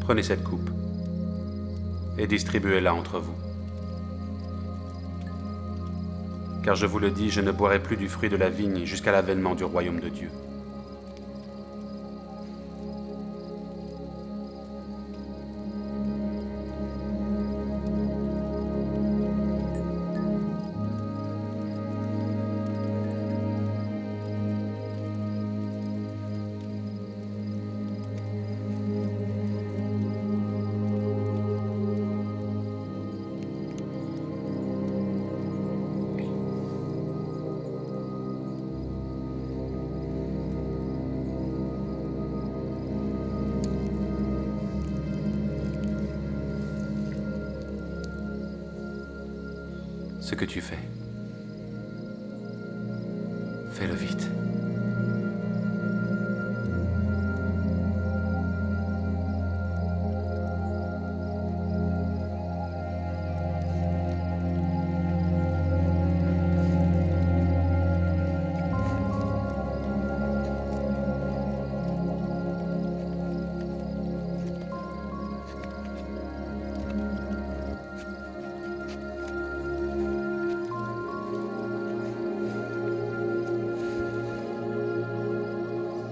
Prenez cette coupe et distribuez-la entre vous. Car je vous le dis, je ne boirai plus du fruit de la vigne jusqu'à l'avènement du royaume de Dieu. » Ce que tu fais, fais-le vite.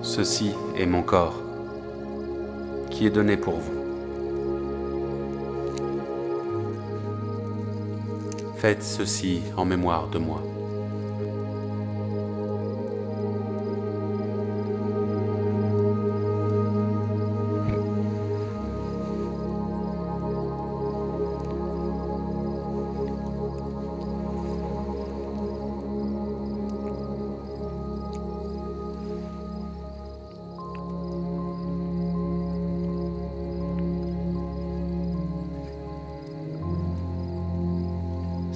Ceci est mon corps, qui est donné pour vous. Faites ceci en mémoire de moi.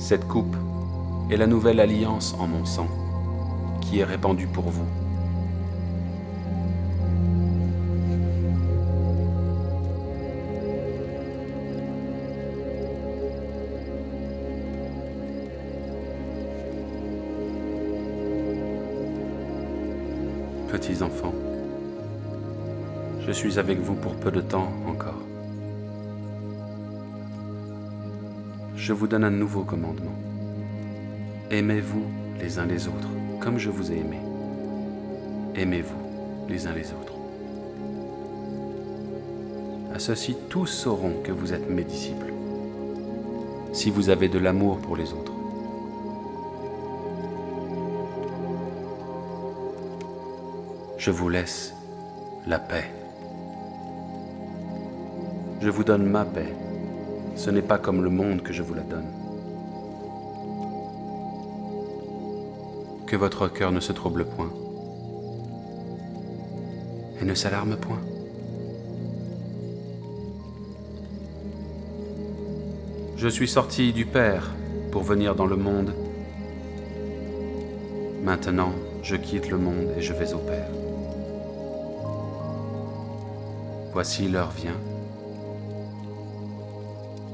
Cette coupe est la nouvelle alliance en mon sang, qui est répandue pour vous. Petits enfants, je suis avec vous pour peu de temps encore. Je vous donne un nouveau commandement. Aimez-vous les uns les autres, comme je vous ai aimé. Aimez-vous les uns les autres. À ceci, tous sauront que vous êtes mes disciples, si vous avez de l'amour pour les autres. Je vous laisse la paix. Je vous donne ma paix. Ce n'est pas comme le monde que je vous la donne. Que votre cœur ne se trouble point et ne s'alarme point. Je suis sorti du Père pour venir dans le monde. Maintenant, je quitte le monde et je vais au Père. Voici l'heure vient.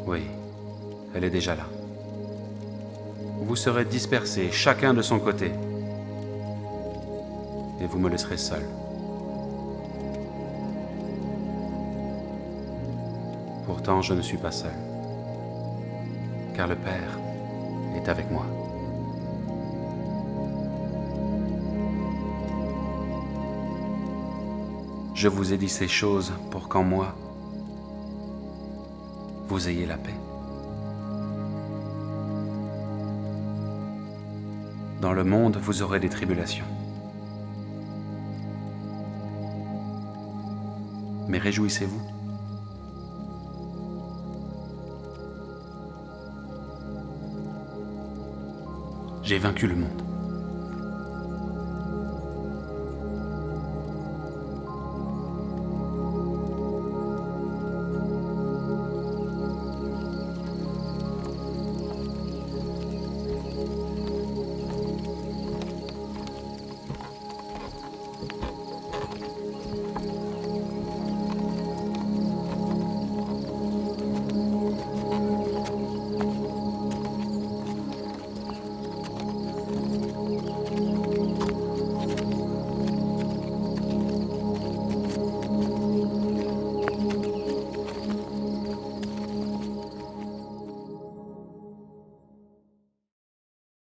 Oui, elle est déjà là. Vous serez dispersés, chacun de son côté, et vous me laisserez seul. Pourtant, je ne suis pas seul, car le Père est avec moi. Je vous ai dit ces choses pour qu'en moi, vous ayez la paix. Dans le monde, vous aurez des tribulations. Mais réjouissez-vous. J'ai vaincu le monde.